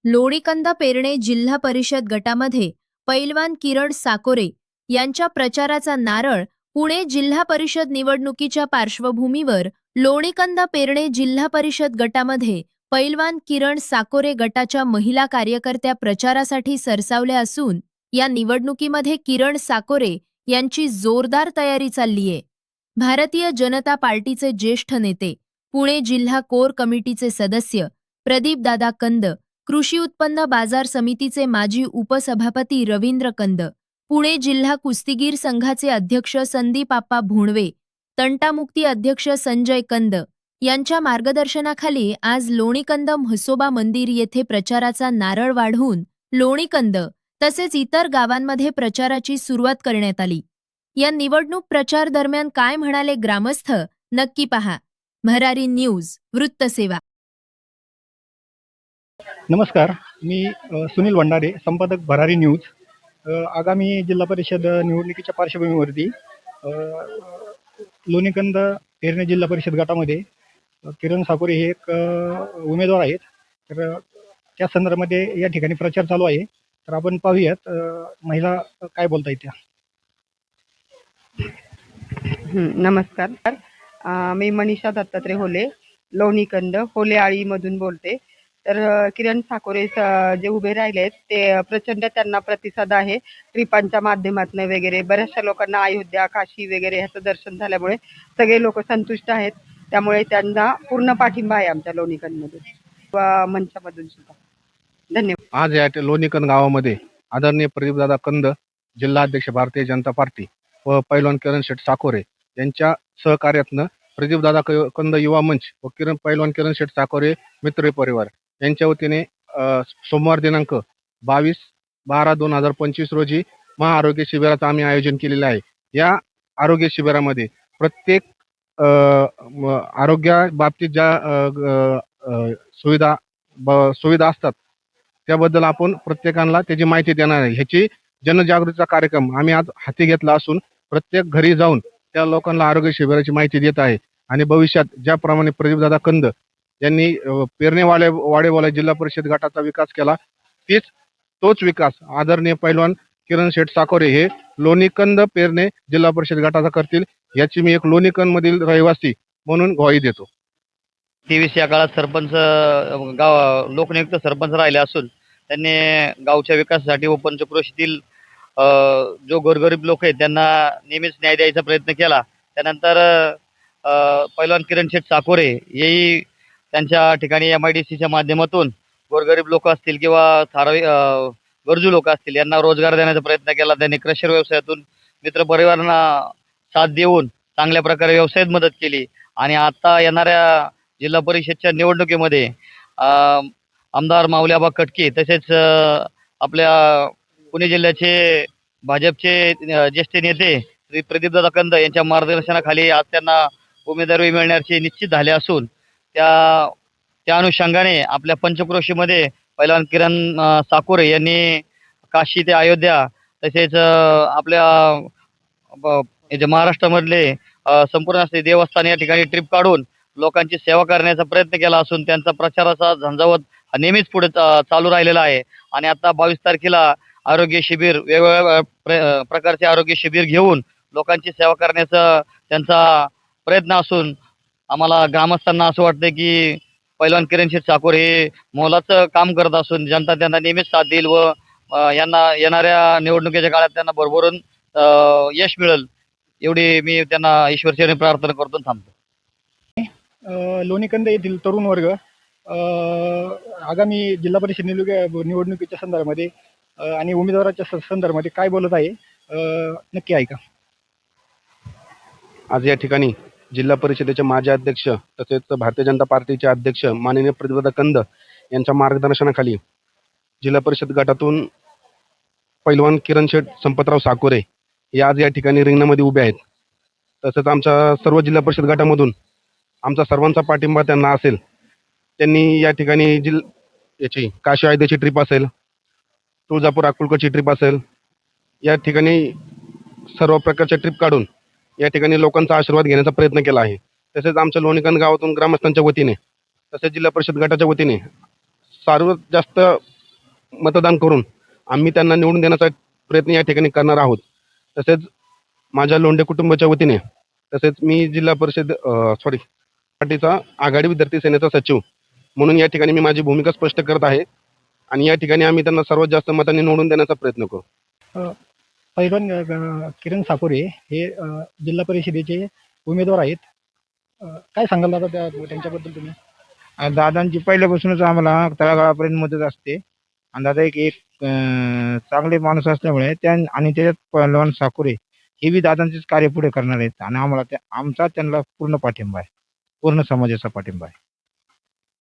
लोणीकंद पेरणे जिल्हा परिषद गटामध्ये पैलवान किरण साकोरे यांच्या प्रचाराचा नारळ पुणे जिल्हा परिषद निवडणुकीच्या पार्श्वभूमीवर लोणीकंद पेरणे जिल्हा परिषद गटामध्ये पैलवान किरण साकोरे गटाच्या महिला कार्यकर्त्या प्रचारासाठी सरसावल्या असून या निवडणुकीमध्ये किरण साकोरे यांची जोरदार तयारी चाललीये। भारतीय जनता पार्टीचे ज्येष्ठ नेते, पुणे जिल्हा कोर कमिटीचे सदस्य प्रदीपदादा कंद, कृषी उत्पन्न बाजार समितीचे माजी उपसभापती रवींद्र कंद, पुणे जिल्हा कुस्तीगीर संघाचे अध्यक्ष संदीप आप्पा भोणवे, तंटामुक्ती अध्यक्ष संजय कंद यांच्या मार्गदर्शनाखाली आज लोणीकंद म्हसोबा मंदिर येथे प्रचाराचा नारळ वाढवून लोणीकंद तसेच इतर गावांमध्ये प्रचाराची सुरुवात करण्यात आली। या निवडणूक प्रचार दरम्यान काय म्हणाले ग्रामस्थ, नक्की पहा। भरारी न्यूज वृत्तसेवा। नमस्कार, मी सुनील भंडारे, संपादक भरारी न्यूज। आगामी जिल्हा परिषद निवडणुकीच्या पार्श्वभूमीवरती लोणीकंद पेरणे जिल्हा परिषद गटामध्ये किरण साकोरे हे एक उमेदवार आहेत। तर त्या संदर्भामध्ये या ठिकाणी प्रचार चालू आहे। तर आपण पाहूयात महिला काय बोलतायत त्या। नमस्कार, मी मनीषा दत्तात्रय होले, लोणीकंद होले आळीमधून बोलते। तर किरण साकोरे जे उभे राहिलेत ते प्रचंड त्यांना प्रतिसाद आहे। ट्रिपांच्या माध्यमातून वगैरे बऱ्याचशा लोकांना अयोध्या, काशी वगैरे ह्याचं दर्शन झाल्यामुळे सगळे लोक संतुष्ट आहेत। त्यामुळे त्यांना पूर्ण पाठिंबा आहे आमच्या लोणीकंदमधून मंचामधून सुद्धा। धन्यवाद। आज या लोणीकंद गावामध्ये आदरणीय प्रदीपदादा कंद, जिल्हाध्यक्ष भारतीय जनता पार्टी व पैलवान किरण शेठ साकोरे यांच्या सहकार्यातनं प्रदीपदादा कंद युवा मंच व पैलवान किरण शेठ साकोरे मित्र परिवार यांच्या वतीने सोमवार दिनांक 22/12/2025 रोजी महाआरोग्य शिबिराचं आम्ही आयोजन केलेलं आहे। या आरोग्य शिबिरामध्ये प्रत्येक आरोग्या बाबतीत ज्या सुविधा असतात त्याबद्दल आपण प्रत्येकाला त्याची माहिती देणार आहे। ह्याची जनजागृतीचा कार्यक्रम आम्ही आज हाती घेतला असून प्रत्येक घरी जाऊन त्या लोकांना आरोग्य शिबिराची माहिती देत आहे। आणि भविष्यात ज्याप्रमाणे प्रदीपदादा कंद यांनी पेरणे वाडेवाला जिल्हा परिषद गटाचा विकास केला तोच विकास आदरणीय पैलवान किरण शेठ साकोरे हे लोणीकंद पेरणे जिल्हा परिषद गटाचा करतील, याची मी एक लोणीकंद मधील रहिवासी म्हणून ग्वाही देतो। 23 या काळात सरपंच लोकनियुक्त सरपंच राहिले असून त्यांनी गावच्या विकासासाठी व पंचक्रोशीतील जो गोरगरीब लोक आहेत त्यांना नेहमीच न्याय द्यायचा प्रयत्न केला। त्यानंतर पैलवान किरण शेठ साकोरे हेही त्यांच्या ठिकाणी MIDCच्या माध्यमातून गोरगरीब लोक असतील किंवा गरजू लोक असतील यांना रोजगार देण्याचा प्रयत्न केला। त्यांनी क्रशर व्यवसायातून मित्रपरिवारांना साथ देऊन चांगल्या प्रकारे व्यवसायात मदत केली। आणि आता येणाऱ्या जिल्हा परिषदच्या निवडणुकीमध्ये आमदार माऊलीआबा कटके तसेच आपल्या पुणे जिल्ह्याचे भाजपचे ज्येष्ठ नेते श्री प्रदीपदादा कंद यांच्या मार्गदर्शनाखाली आज त्यांना उमेदवारी मिळण्याचे निश्चित झाले असून त्या अनुषंगाने आपल्या पंचक्रोशीमध्ये पैलवान किरण साकोरे यांनी काशी ते अयोध्या तसेच आपल्या महाराष्ट्रामधले संपूर्ण असे देवस्थान या ठिकाणी ट्रिप काढून लोकांची सेवा करण्याचा प्रयत्न केला असून त्यांचा प्रचाराचा झंझावत नेहमीच पुढे चालू राहिलेला आहे। आणि आता 22 तारखेला आरोग्य शिबिर, वेगवेगळ्या प्रकारचे आरोग्य शिबिर घेऊन लोकांची सेवा करण्याचा त्यांचा प्रयत्न असून आम्हाला ग्रामस्थांना असं वाटतं की पैलवान किरण शेठ साकोरे हे मोलाचं काम करत असून जनता त्यांना नेहमीच साथ देईल व यांना येणाऱ्या निवडणुकीच्या काळात त्यांना भरभरून यश मिळेल एवढी मी त्यांना ईश्वरचरणी प्रार्थना करतो थांबतो। लोणीकंद येथील तरुण वर्ग आगामी जिल्हा परिषद निवडणुकीच्या संदर्भामध्ये आणि उमेदवाराच्या संदर्भामध्ये काय बोलत आहे, नक्की ऐका। आज या ठिकाणी जिल्हा परिषदेचे माजी अध्यक्ष तसेच भारतीय जनता पार्टीचे अध्यक्ष माननीय प्रदीपदादा कंद यांच्या मार्गदर्शनाखाली जिल्हा परिषद गटातून पैलवान किरण शेठ संपतराव साकोरे हे आज या ठिकाणी रिंगणामध्ये उभे आहेत। तसंच आमच्या सर्व जिल्हा परिषद गटामधून आमचा सर्वांचा पाठिंबा त्यांना असेल। त्यांनी या ठिकाणी याची काशी अयोध्येची ट्रिप असेल, तुळजापूर अक्कलकोटची ट्रिप असेल, या ठिकाणी सर्व प्रकारच्या ट्रिप काढून या ठिकाणी लोकांचा आशीर्वाद घेण्याचा प्रयत्न केला आहे। तसेच आमच्या लोणीकंद गावातून ग्रामस्थांच्या वतीने तसेच जिल्हा परिषद गटाच्या वतीने सर्वात जास्त मतदान करून आम्ही त्यांना निवडून देण्याचा प्रयत्न या ठिकाणी करणार आहोत. तसेच माझ्या लोंढे कुटुंबाच्या वतीने तसेच मी जिल्हा परिषद पार्टीचा आघाडी विद्यार्थी सेनेचा सचिव म्हणून या ठिकाणी मी माझी भूमिका स्पष्ट करत आहे आणि या ठिकाणी आम्ही त्यांना सर्वात जास्त मतांनी निवडून देण्याचा प्रयत्न करू. पैलवान किरण साकोरे हे जिल्हा परिषदेचे उमेदवार आहेत. काय सांगाल दादा त्यांच्याबद्दल तुम्ही? दादांची पहिल्यापासूनच आम्हाला तळागाळापर्यंत मदत असते आणि दादा एक चांगले माणूस असल्यामुळे आणि त्याच्यात पहलवान साकोरे हे बी दादांचेच कार्य पुढे करणार आहेत आणि आम्हाला आमचा त्यांना पूर्ण पाठिंबा आहे, पूर्ण समाजाचा पाठिंबा आहे.